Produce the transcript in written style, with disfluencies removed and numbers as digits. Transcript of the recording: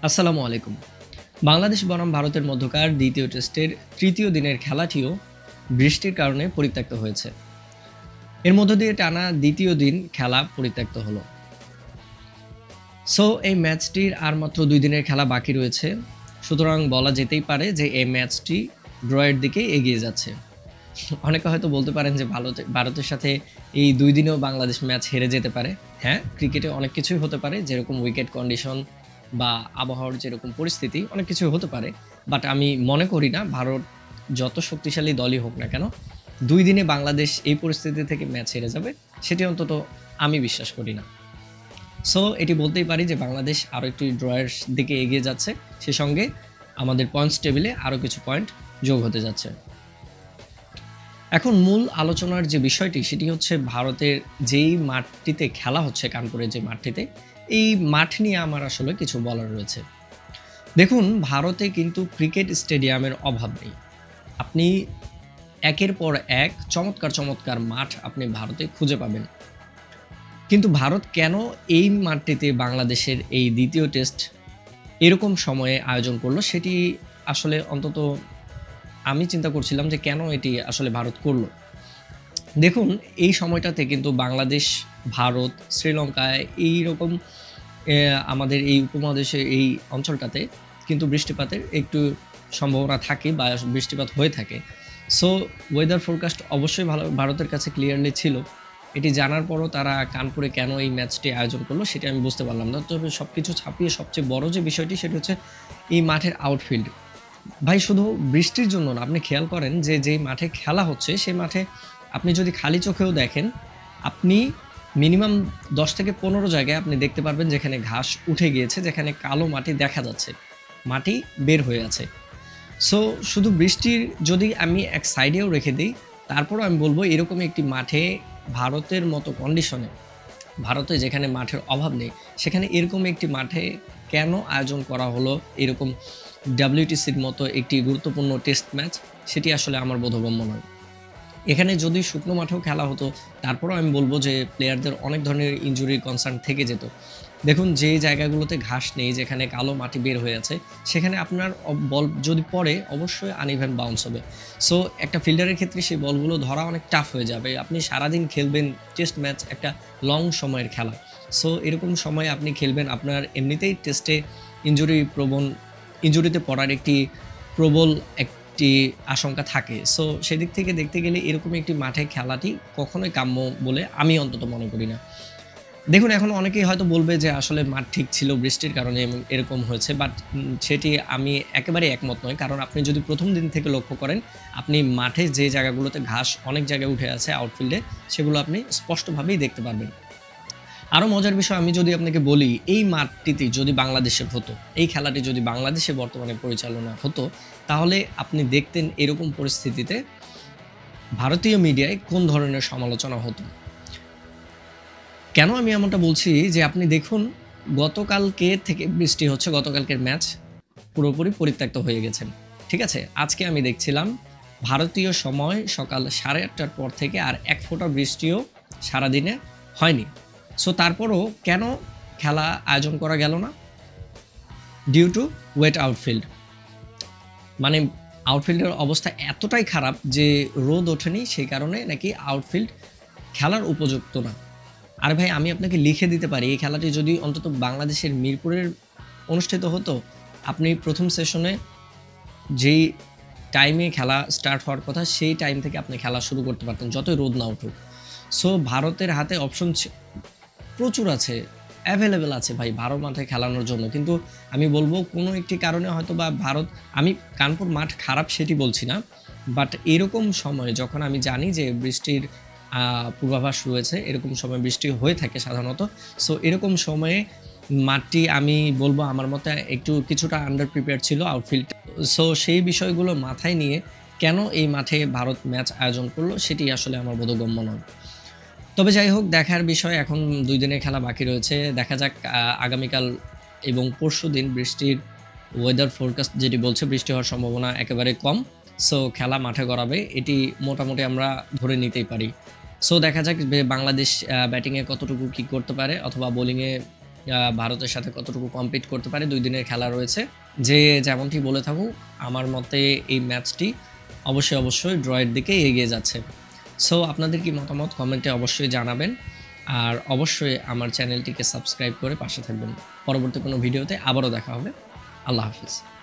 আসসালামু আলাইকুম। বাংলাদেশ বনাম ভারতের মধ্যকার দ্বিতীয় টেস্টের তৃতীয় দিনের খেলাটিও বৃষ্টির কারণে পরিত্যক্ত হয়েছে। এর মধ্য দিয়ে টানা দ্বিতীয় দিন খেলা পরিত্যক্ত হলো। সো এই ম্যাচটির আর মাত্র ২ দিনের খেলা বাকি রয়েছে। সুতরাং বলা যেতেই পারে যে এই ম্যাচটি ড্রয়ের দিকেই এগিয়ে যাচ্ছে। অনেকে হয়তো বলতে পারেন যে ভারতের সাথে এই ২ দিনেও বাংলাদেশ ম্যাচ হেরে যেতে পারে। হ্যাঁ, ক্রিকেটে অনেক কিছুই হতে পারে, যেরকম উইকেট কন্ডিশন বা আবহাওয়ার যেরকম পরিস্থিতি অনেক কিছুই হতে পারে। বাট আমি মনে করি না ভারত যত শক্তিশালী দলই হোক না কেন, ২ দিনে বাংলাদেশ এই পরিস্থিতি থেকে ম্যাচ হেরে যাবে, সেটি অন্তত আমি বিশ্বাস করি না। সো এটি বলতেই পারি যে বাংলাদেশ আরও একটি ড্রয়ের দিকে এগিয়ে যাচ্ছে। সে সঙ্গে আমাদের পয়েন্টস টেবিলে আরও কিছু পয়েন্ট যোগ হতে যাচ্ছে। এখন মূল আলোচনার যে বিষয়টি সেটি হচ্ছে ভারতের যেই মাঠটিতে খেলা হচ্ছে, কানপুরের যে মাঠটিতে, এই মাঠ নিয়ে আমার আসলে কিছু বলার রয়েছে। দেখুন, ভারতে কিন্তু ক্রিকেট স্টেডিয়ামের অভাব নেই। আপনি একের পর এক চমৎকার চমৎকার মাঠ আপনি ভারতে খুঁজে পাবেন। কিন্তু ভারত কেন এই মাঠটিতে বাংলাদেশের এই দ্বিতীয় টেস্ট এরকম সময়ে আয়োজন করলো, সেটি আসলে অন্তত আমি চিন্তা করছিলাম যে কেন এটি আসলে ভারত করলো। দেখুন, এই সময়টাতে কিন্তু বাংলাদেশ, ভারত, শ্রীলঙ্কায় এইরকম আমাদের এই উপমহাদেশে এই অঞ্চলটাতে কিন্তু বৃষ্টিপাতের একটু সম্ভাবনা থাকে বা বৃষ্টিপাত হয়ে থাকে। সো ওয়েদার ফোরকাস্ট অবশ্যই ভারতের কাছে ক্লিয়ারলি ছিল। এটি জানার পরও তারা কানপুরে কেন এই ম্যাচটি আয়োজন করলো সেটি আমি বুঝতে পারলাম না। তবে সবকিছু ছাপিয়ে সবচেয়ে বড় যে বিষয়টি সেটি হচ্ছে এই মাঠের আউটফিল্ড। ভাই, শুধু বৃষ্টির জন্য না, আপনি খেয়াল করেন যে যেই মাঠে খেলা হচ্ছে সেই মাঠে আপনি যদি খালি চোখেও দেখেন, আপনি মিনিমাম ১০ থেকে ১৫ জায়গায় আপনি দেখতে পারবেন যেখানে ঘাস উঠে গিয়েছে, যেখানে কালো মাটি দেখা যাচ্ছে, মাটি বের হয়ে আছে। সো শুধু বৃষ্টির যদি আমি এক সাইডেও রেখে দিই, তারপরও আমি বলব এরকম একটি মাঠে ভারতের মতো কন্ডিশনে, ভারতে যেখানে মাঠের অভাব নেই, সেখানে এরকম একটি মাঠে কেন আয়োজন করা হলো এরকম WTCর মতো একটি গুরুত্বপূর্ণ টেস্ট ম্যাচ, সেটি আসলে আমার বোধগম্য নয়। এখানে যদি শুকনো মাঠেও খেলা হতো, তারপরেও আমি বলব যে প্লেয়ারদের অনেক ধরনের ইনজুরির কনসার্ন থেকে যেত। দেখুন, যে জায়গাগুলোতে ঘাস নেই, যেখানে কালো মাটি বের হয়ে আছে, সেখানে আপনার বল যদি পড়ে অবশ্যই আনইভেন বাউন্স হবে। সো একটা ফিল্ডারের ক্ষেত্রে সেই বলগুলো ধরা অনেক টাফ হয়ে যাবে। আপনি সারাদিন খেলবেন টেস্ট ম্যাচ, একটা লং সময়ের খেলা। সো এরকম সময়ে আপনি খেলবেন, আপনার এমনিতেই টেস্টে ইনজুরিতে পড়ার একটি প্রবল একটি আশঙ্কা থাকে। সো সেদিক থেকে দেখতে গেলে এরকম একটি মাঠে খেলাটি কখনোই কাম্য বলে আমি অন্তত মনে করি না। দেখুন, এখন অনেকেই হয়তো বলবে যে আসলে মাঠ ঠিক ছিল, বৃষ্টির কারণে এরকম হয়েছে। বাট সেটি আমি একেবারেই একমত নই। কারণ আপনি যদি ১ম দিন থেকে লক্ষ্য করেন, আপনি মাঠে যে জায়গাগুলোতে ঘাস অনেক জায়গায় উঠে আছে আউটফিল্ডে, সেগুলো আপনি স্পষ্টভাবেই দেখতে পারবেন। আরও মজার বিষয় আমি যদি আপনাকে বলি, এই মাঠটিতে যদি বাংলাদেশের হতো, এই খেলাটি যদি বাংলাদেশে বর্তমানে পরিচালনা হতো, তাহলে আপনি দেখতেন এরকম পরিস্থিতিতে ভারতীয় মিডিয়ায় কোন ধরনের সমালোচনা হতো। কেন আমি এমনটা বলছি যে আপনি দেখুন, গতকালকে থেকে বৃষ্টি হচ্ছে, গতকালকের ম্যাচ পুরোপুরি পরিত্যক্ত হয়ে গেছেন। ঠিক আছে? আজকে আমি দেখছিলাম ভারতীয় সময় সকাল 8:30টার পর থেকে আর এক ফোঁটা বৃষ্টিও সারাদিনে হয়নি। সো তারপরও কেন খেলা আয়োজন করা গেল না? Due to wet outfield. মানে আউটফিল্ডের অবস্থা এতটাই খারাপ যে রোদ ওঠেনি, সেই কারণে নাকি আউটফিল্ড খেলার উপযুক্ত না। আর ভাই, আমি আপনাকে লিখে দিতে পারি, এই খেলাটি যদি অন্তত বাংলাদেশের মিরপুরের অনুষ্ঠিত হতো, আপনি প্রথম সেশনে যেই টাইমে খেলা স্টার্ট হওয়ার কথা, সেই টাইম থেকে আপনি খেলা শুরু করতে পারতেন, যতই রোদ না উঠুক। সো ভারতের হাতে অপশন প্রচুর আছে, অ্যাভেলেবেল আছে ভাই ১২ মাঠে খেলানোর জন্য। কিন্তু আমি বলবো কোনো একটি কারণে হয়তো বা ভারত, আমি কানপুর মাঠ খারাপ সেটি বলছি না, বাট এরকম সময়ে যখন আমি জানি যে বৃষ্টির পূর্বাভাস রয়েছে, এরকম সময় বৃষ্টি হয়ে থাকে সাধারণত। সো এরকম সময়ে মাঠটি আমি বলবো আমার মতে একটু কিছুটা আন্ডার প্রিপেয়ার ছিল আউটফিল্ড। সো সেই বিষয়গুলো মাথায় নিয়ে কেন এই মাঠে ভারত ম্যাচ আয়োজন করলো, সেটি আসলে আমার বোধগম্য নয়। তবে যাই হোক, দেখার বিষয়, এখন ২ দিনের খেলা বাকি রয়েছে। দেখা যাক আগামীকাল এবং পরশুদিন বৃষ্টির ওয়েদার ফোরকাস্ট যেটি বলছে বৃষ্টি হওয়ার সম্ভাবনা একেবারে কম। সো খেলা মাঠে গড়াবে, এটি মোটামুটি আমরা ধরে নিতেই পারি। সো দেখা যাক যে বাংলাদেশ ব্যাটিংয়ে কতটুকু কী করতে পারে, অথবা বোলিংয়ে ভারতের সাথে কতটুকু কম্পিট করতে পারে। ২ দিনের খেলা রয়েছে। যে যেমনটি বলে থাকুক, আমার মতে এই ম্যাচটি অবশ্যই ড্রয়ের দিকে এগিয়ে যাচ্ছে। সো আপনাদের কি মতামত কমেন্টে অবশ্যই জানাবেন। আর অবশ্যই আমার চ্যানেলটিকে সাবস্ক্রাইব করে পাশে থাকবেন। পরবর্তী কোনো ভিডিওতে আবারও দেখা হবে। আল্লাহ হাফিজ।